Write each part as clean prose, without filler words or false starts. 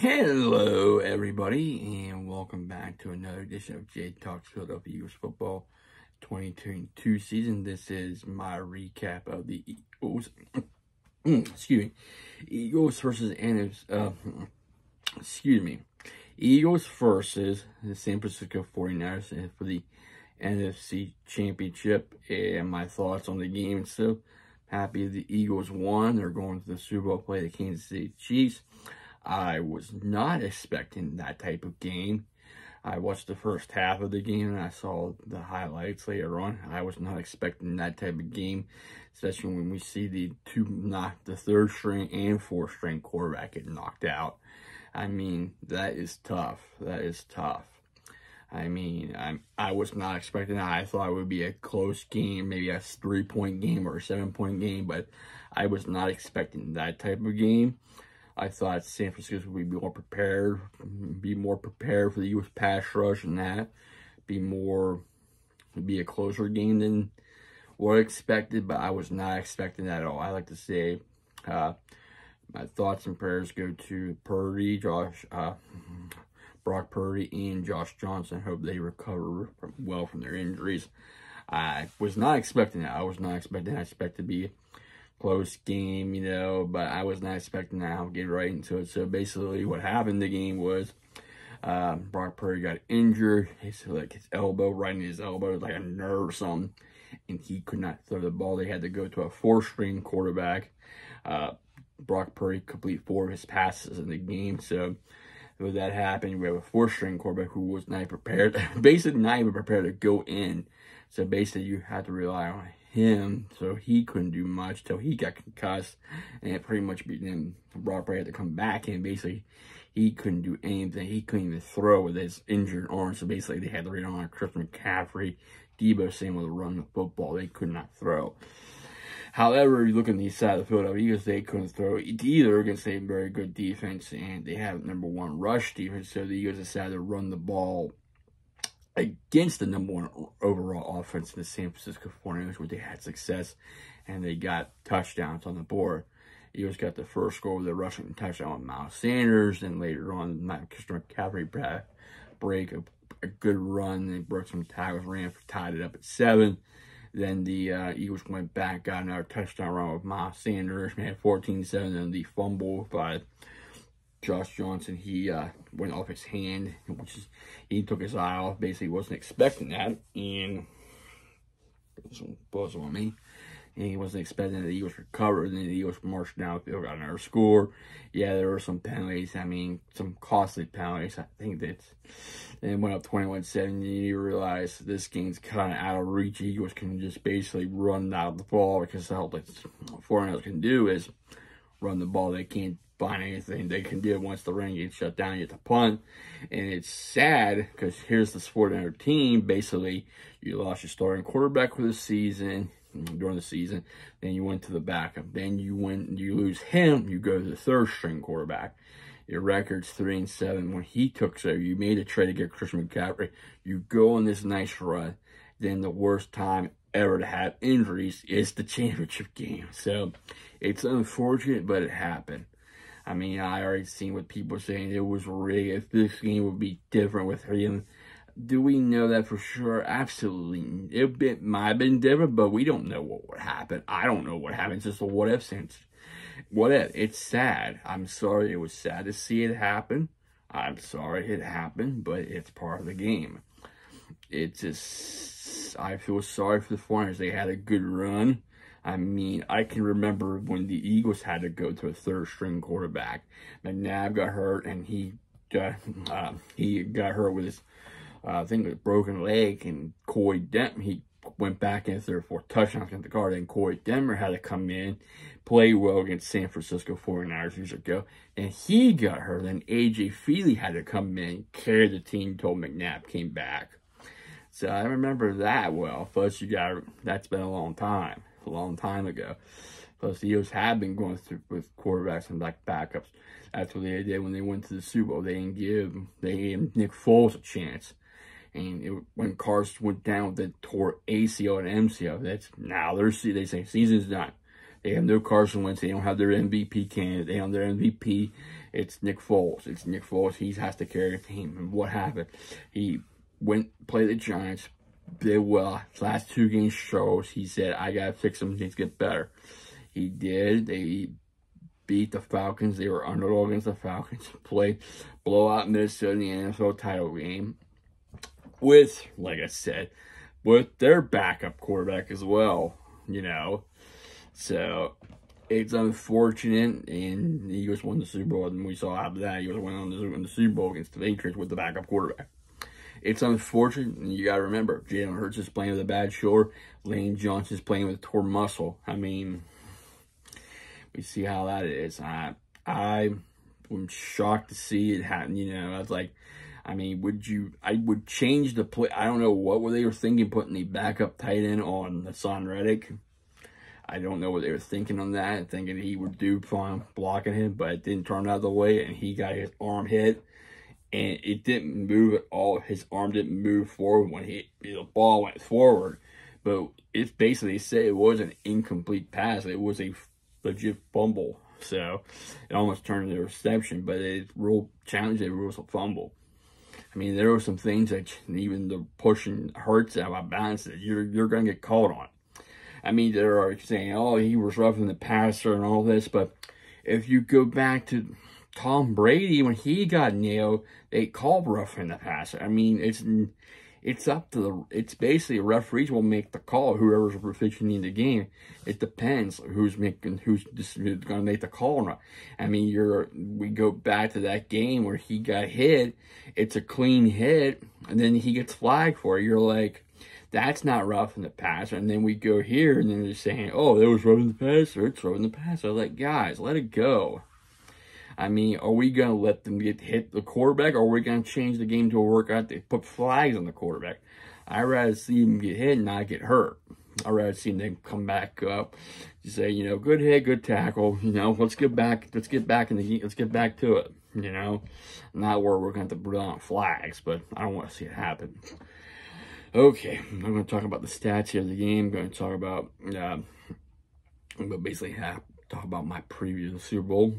Hello, everybody, and welcome back to another edition of Jay Talks Philadelphia Eagles Football 2022 season. This is my recap of the Eagles, Eagles versus Eagles versus the San Francisco 49ers for the NFC Championship, and my thoughts on the game. So happy the Eagles won. They're going to the Super Bowl, play the Kansas City Chiefs. I was not expecting that type of game. I watched the first half of the game and I saw the highlights later on. I was not expecting that type of game, especially when we see the third string and fourth string quarterback get knocked out. I mean, that is tough. That is tough. I mean, I was not expecting that. I thought it would be a close game, maybe a 3-point game or a 7-point game, but I was not expecting that type of game. I thought San Francisco would be more prepared for the Eagles pass rush, and that be a closer game than what I expected, but I was not expecting that at all. I like to say my thoughts and prayers go to Brock Purdy and Josh Johnson. Hope they recover well from their injuries. I was not expecting that. I expected to be close game, but I was not expecting that. I'll get right into it. So basically what happened in the game was Brock Purdy got injured. His elbow, right in his elbow, like a nerve or something, and he could not throw the ball. They had to go to a fourth-string quarterback. Brock Purdy complete 4 of his passes in the game. So with that happened, we have a fourth-string quarterback who was not prepared, basically not even prepared to go in. So basically you had to rely on him, so he couldn't do much till he got concussed, and it pretty much beat him. Brock Purdy had to come back, and basically he couldn't do anything. He couldn't even throw with his injured arm, so basically they had to rely on Chris McCaffrey, Deebo Samuel to run the football. They could not throw. However, you look on the side of the Philadelphia Eagles, they couldn't throw either against a very good defense, and they have #1 rush defense, so the Eagles decided to run the ball against the #1 overall offense in the San Francisco 49ers, where they had success and they got touchdowns on the board. Eagles got the first score with a rushing touchdown on Miles Sanders, and later on, Christian McCaffrey break a good run. They broke some tackles, tied it up at 7. Then the Eagles went back, got another touchdown run with Miles Sanders, had 14-7, and the fumble by Josh Johnson, he went off his hand, he took his eye off. Basically, wasn't expecting that, and some buzz on me. And he wasn't expecting that the Eagles recovered, and then the Eagles marched down the field, got another score. Yeah, there were some penalties. I mean, some costly penalties. I think that it went up 21-7. And you realize this game's kind of out of reach. The Eagles can just basically run out the ball, because all the 49ers can do is run the ball. They can't find anything they can do. Once the run gets shut down, you get the punt. And it's sad, because here's the 49er team. Basically, you lost your starting quarterback for the season, during the season. Then you went to the backup. Then you lose him, you go to the third-string quarterback. Your record's 3-7. When he took over, you made a trade to get Christian McCaffrey. You go on this nice run. Then the worst time ever to have injuries is the championship game. So it's unfortunate, but it happened. I mean, I already seen what people saying it was rigged. If this game would be different with him, do we know that for sure? Absolutely. It might have been different, but we don't know what would happen. I don't know what happened. It's just a what if sense. What if? It's sad. I'm sorry. It was sad to see it happen. I'm sorry it happened, but it's part of the game. It's just, I feel sorry for the 49ers. They had a good run. I mean, I can remember when the Eagles had to go to a third-string quarterback. McNabb got hurt, and he got hurt with his, I think, a broken leg. And Corey Dent, he went back in 3 or 4 touchdowns against the guard. And Corey Denver had to come in, play well against San Francisco 49ers years ago, and he got hurt. And A.J. Feely had to come in, carry the team until McNabb came back. So I remember that well. Plus, that's been a long time ago. Plus, the Eagles have been going through with quarterbacks and backups. That's what they did when they went to the Super Bowl. They gave Nick Foles a chance. And when Carson went down with the tore ACL and MCL, they say season's done. They have no Carson Wentz. They don't have their MVP candidate. They have their MVP. It's Nick Foles. It's Nick Foles. He has to carry the team. And what happened? He went play the Giants. Did well. His last 2 games shows. He said, I got to fix some things to get better. He did. They beat the Falcons. They were underdog against the Falcons. Played blowout Minnesota in the NFL title game. With, like I said, with their backup quarterback as well, you know. So, it's unfortunate, and the Eagles won the Super Bowl, and we saw after that, Eagles went on to win the Super Bowl against the Patriots with the backup quarterback. It's unfortunate, and you got to remember, Jalen Hurts is playing with a bad shoulder. Lane Johnson is playing with a torn muscle. I mean, we see how that is. I'm shocked to see it happen. You know, I was like, I mean, I would change the play. I don't know what they were thinking, putting the backup tight end on Hassan Reddick. I don't know what they were thinking on that, thinking he would do fine blocking him, but it didn't turn out the way, and he got his arm hit, and it didn't move at all. His arm didn't move forward when the ball went forward, but it's basically said it was an incomplete pass. It was a legit fumble, so it almost turned into a reception, but it ruled challenge. It was a fumble. I mean, there were some things that even the pushing Hurts out of bounds that you're going to get called on. I mean, there are saying, oh, he was roughing the passer and all this, but if you go back to Tom Brady, when he got nailed, they called roughing the passer. I mean, it's up to it's basically referees will make the call, whoever's officiating the game. It depends who's going to make the call or not. I mean, we go back to that game where he got hit. It's a clean hit, and then he gets flagged for it. You're like, that's not roughing the passer. And then we go here, and then they're saying, oh, that was roughing the passer. It's roughing the passer. I'm like, guys, let it go. I mean, are we going to let them hit the quarterback, or are we going to change the game to a workout to put flags on the quarterback? I'd rather see him get hit and not get hurt. I'd rather see them come back up to say, you know, good hit, good tackle. You know, let's get back in the game. Let's get back to it. You know, not where we're going to have to put on flags, but I don't want to see it happen. Okay, I'm going to talk about the stats here of the game. I'm going to talk about, talk about my preview of the Super Bowl.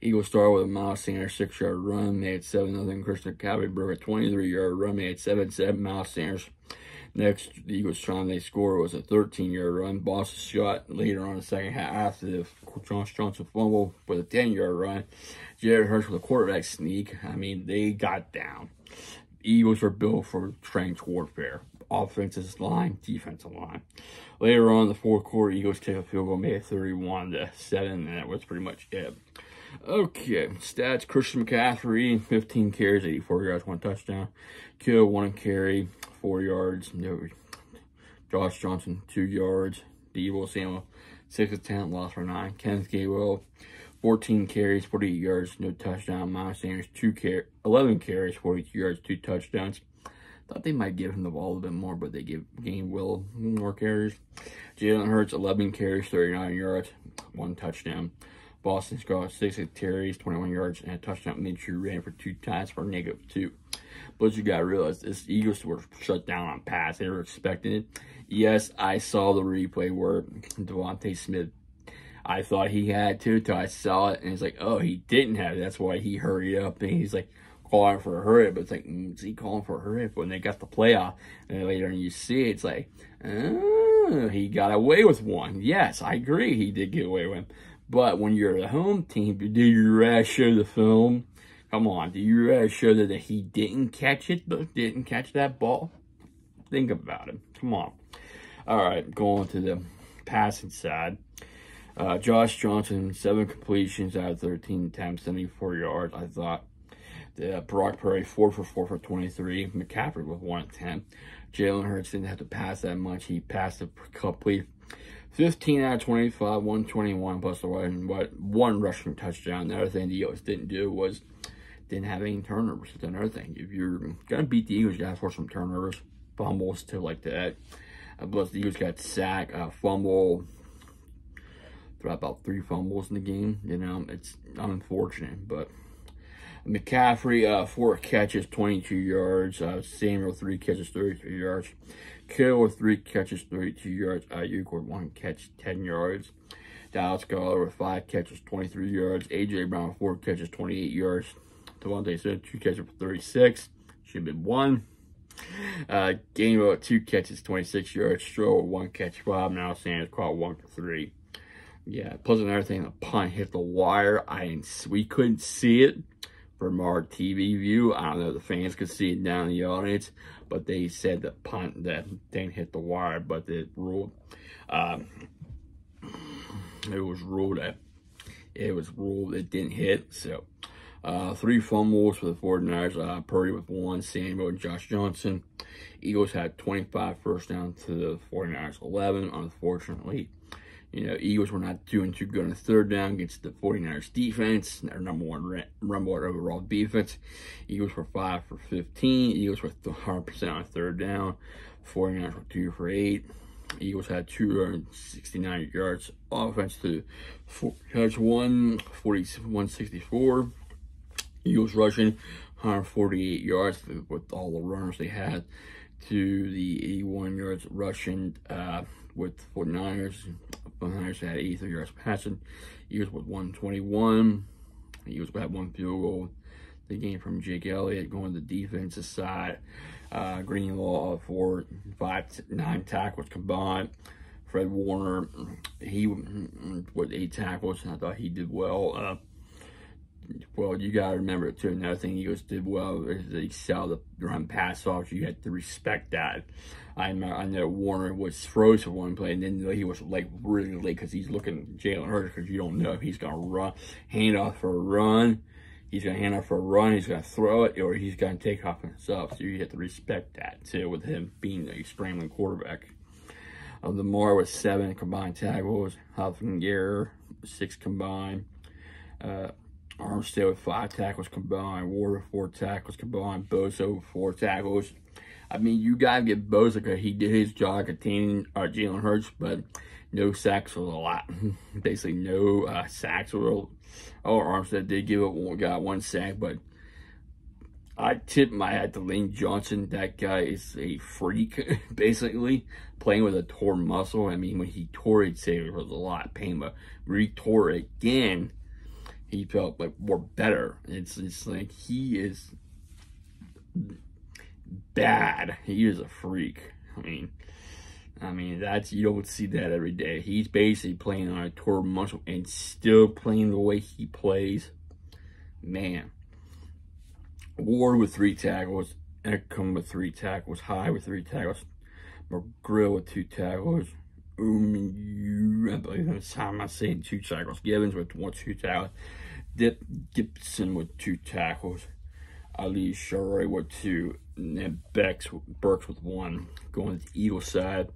Eagles started with a Miles Sanders 6-yard run, made 7-0. Christian McCaffrey broke a 23-yard run, made 7-7. Miles Sanders. Next, the Eagles trying they score was a 13-yard run. Boston shot later on in the second half after the Josh Johnson fumble with a 10-yard run. Jalen Hurts with a quarterback sneak. I mean, they got down. Eagles are built for trench warfare. Offensive line, defensive line. Later on in the fourth quarter, Eagles take a field goal, made it 31-7, and that was pretty much it. Okay, stats. Christian McCaffrey, 15 carries, 84 yards, 1 touchdown. Kittle, 1 carry, 4 yards. Josh Johnson, 2 yards. Deebo Samuel, 6 of 10, lost for 9. Kenneth Gainwell, 14 carries, 48 yards, no touchdown. Miles Sanders, 11 carries, 42 yards, 2 touchdowns. Thought they might give him the ball a little bit more, but they give Gainwell more carries. Jalen Hurts, 11 carries, 39 yards, 1 touchdown. Boston scored 6 carries, 21 yards, and a touchdown. Minshew ran for 2 times for -2. But you got to realize, this Eagles were shut down on pass. They were expecting it. Yes, I saw the replay where Devontae Smith, I thought he had to until I saw it, and it's like, oh, he didn't have it. That's why he hurried up, and he's like calling for a hurry up. But it's like, is he calling for a hurry up? When they got the playoff, and later on you see it, it's like, oh, he got away with one. Yes, I agree, he did get away with him. But when you're the home team, do you rather show the film? Come on, do you rather show that he didn't catch it, but didn't catch that ball? Think about it. Come on. All right, going to the passing side. Josh Johnson, 7 completions out of 13 attempts, 74 yards. I thought Brock Purdy, 4 for 4 for 23. McCaffrey with 1 attempt. Jalen Hurts didn't have to pass that much. He passed a complete 15 out of 25, 121 plus the one rushing touchdown. The other thing the Eagles didn't do was didn't have any turnovers. That's another thing. If you're going to beat the Eagles, you got to force some turnovers, fumbles, stuff like that. Plus, the Eagles got sacked, fumble, threw about 3 fumbles in the game. You know, it's unfortunate, but McCaffrey, 4 catches, 22 yards. Samuel, 3 catches, 33 yards. Kittle with 3 catches, 32 yards. Ayuk with 1 catch, 10 yards. Dallas Goedert with 5 catches, 23 yards. A.J. Brown, 4 catches, 28 yards. Devontae Smith, 2 catches for 36. Should have been 1. Gainwell, 2 catches, 26 yards. Stroll, 1 catch, 5. Now Sanders caught 1 for 3. Yeah, plus another thing, the punt hit the wire. We couldn't see it from our TV view. I don't know if the fans could see it down in the audience, but they said the punt that didn't hit the wire, but it ruled. It was ruled it didn't hit. So 3 fumbles for the 49ers. Purdy with 1, Samuel and Josh Johnson. Eagles had 25 first down to the 49ers 11. Unfortunately, Eagles were not doing too good on the 3rd down against the 49ers defense. Their number one overall defense. Eagles were 5 for 15. Eagles were 100% on 3rd down. 49ers were 2 for 8. Eagles had 269 yards offense to 164. Eagles rushing 148 yards with all the runners they had to the 81 yards rushing with 49ers. 49ers had 83 yards passing. Eagles with 121. Eagles had 1 field goal. The game from Jake Elliott going to the defensive side. Greenlaw for 9 tackles combined. Fred Warner, he with 8 tackles. I thought he did well. Well, you got to remember too. Another thing Eagles did well is they sell the run pass off. You have to respect that. I know Warner was froze for one play, and then he was like really late because he's looking at Jalen Hurts, because you don't know if he's gonna run, hand off for a run. He's gonna hand off for a run. He's gonna throw it, or he's gonna take off himself. So you have to respect that too, with him being a scrambling quarterback. Lamar with 7 combined tackles. Huffengear 6 combined. Armstead with 5 tackles combined. Ward with 4 tackles combined. Bosa with 4 tackles. I mean, you gotta get Bosa because he did his job containing Jalen Hurts, but no sacks was a lot. Basically, no sacks were. Armstead did got 1 sack, but I tip my hat to Lane Johnson. That guy is a freak, basically, playing with a torn muscle. I mean, when he tore it, it was a lot of pain, but when he tore it again, he felt like more better. It's like he is bad. He is a freak. I mean that's, you don't see that every day. He's basically playing on a torn muscle and still playing the way he plays. Man. Ward with 3 tackles. Eckham with 3 tackles. High with 3 tackles. McGrill with 2 tackles. I believe that's how I'm saying 2 tackles. Gibbons with 2 tackles. Gibson with 2 tackles. Ali Shari with 2. And then Burks with 1. Going to the Eagles side.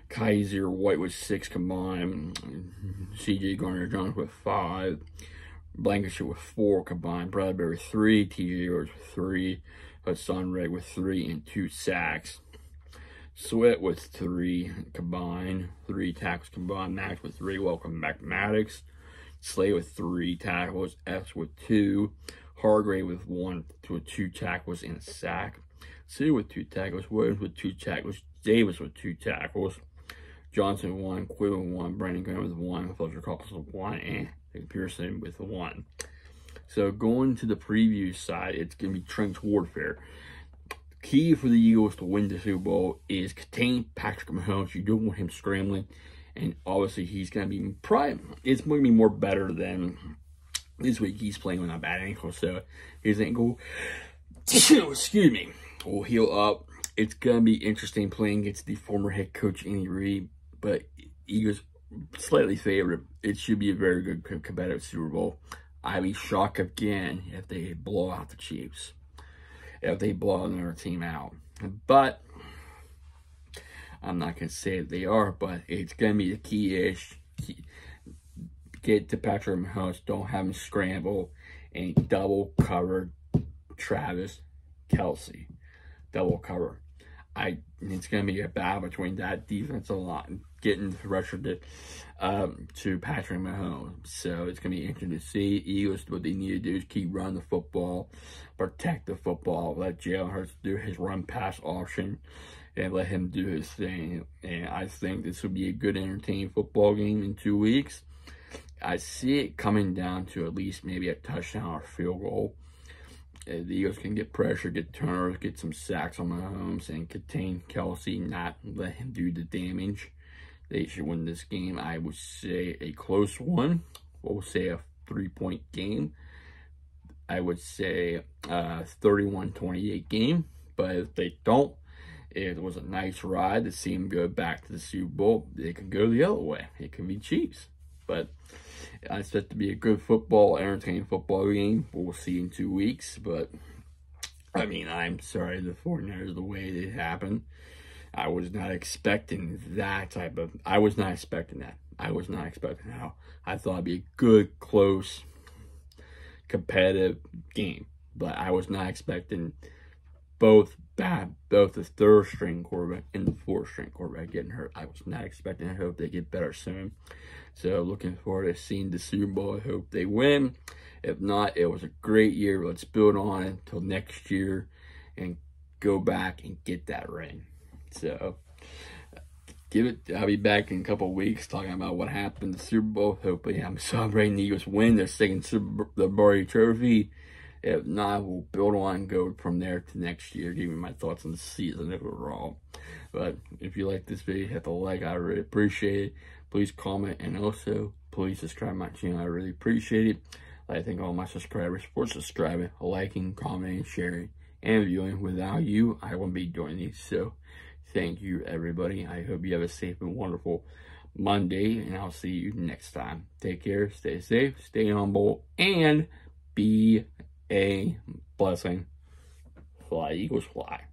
Kaiser White with 6 combined. C.J. Gardner-Johnson with 5. Blankenship with 4 combined. Bradbury 3. T.J. Edwards with 3. Hassan Reddick with 3 and 2 sacks. Sweat with 3 combined. 3 tackles combined. Max with 3. Welcome back, Maddox. Slay with 3 tackles. Epps with 2. Hargrave with 1 to 2 tackles and a sack. City with 2 tackles. Williams with 2 tackles. Davis with 2 tackles. Johnson 1. Quinn 1. Brandon Graham with 1. Fletcher Cox with 1. And Pearson with 1. So going to the preview side, it's going to be trench warfare. Key for the Eagles to win the Super Bowl is contain Patrick Mahomes. You don't want him scrambling. And obviously he's going to be it's going to be more better than this week. He's playing with a bad ankle. So his ankle, excuse me, will heal up. It's going to be interesting playing against the former head coach, Andy Reid. But Eagles slightly favored. It should be a very good competitive Super Bowl. I'd be shocked again if they blow out the Chiefs. If they blow another team out. But I'm not going to say that they are, but it's going to be the key-ish. Get to Patrick Mahomes. Don't have him scramble and double cover Travis Kelce. Double cover. It's going to be a battle between that defensive line getting the pressure to Patrick Mahomes. So it's going to be interesting to see. Eagles, what they need to do is keep running the football, protect the football, let Jalen Hurts do his run-pass option, and let him do his thing. And I think this will be a good, entertaining football game in 2 weeks. I see it coming down to at least maybe a touchdown or field goal. The Eagles can get pressure, get turnovers, get some sacks on Mahomes, and contain Kelsey, not let him do the damage. They should win this game. I would say a close one. We'll say a 3-point game. I would say a 31-28 game. But if they don't, it was a nice ride to see them go back to the Super Bowl. They could go the other way. It could be Chiefs. But I expect it to be a good football, entertaining football game. We'll see in 2 weeks. But, I mean, I'm sorry the 49ers, the way it happened. I was not expecting that type of... I was not expecting that. I was not expecting how. I thought it'd be a good, close, competitive game. But I was not expecting both the third-string quarterback and the fourth-string quarterback getting hurt. I was not expecting. I hope they get better soon. So, looking forward to seeing the Super Bowl. I hope they win. If not, it was a great year. Let's build on it until next year and go back and get that ring. So, I'll be back in a couple of weeks talking about what happened in the Super Bowl. Hopefully, I'm celebrating the Eagles win their second the Barry Trophy. If not, we'll build on and go from there to next year, giving my thoughts on the season overall. But if you like this video, hit the like. I really appreciate it. Please comment, and also please subscribe to my channel. I really appreciate it. I thank all my subscribers for subscribing, liking, commenting, sharing, and viewing. Without you, I wouldn't be doing these. So, thank you, everybody. I hope you have a safe and wonderful Monday, and I'll see you next time. Take care, stay safe, stay humble, and be a blessing. Fly, Eagles, fly.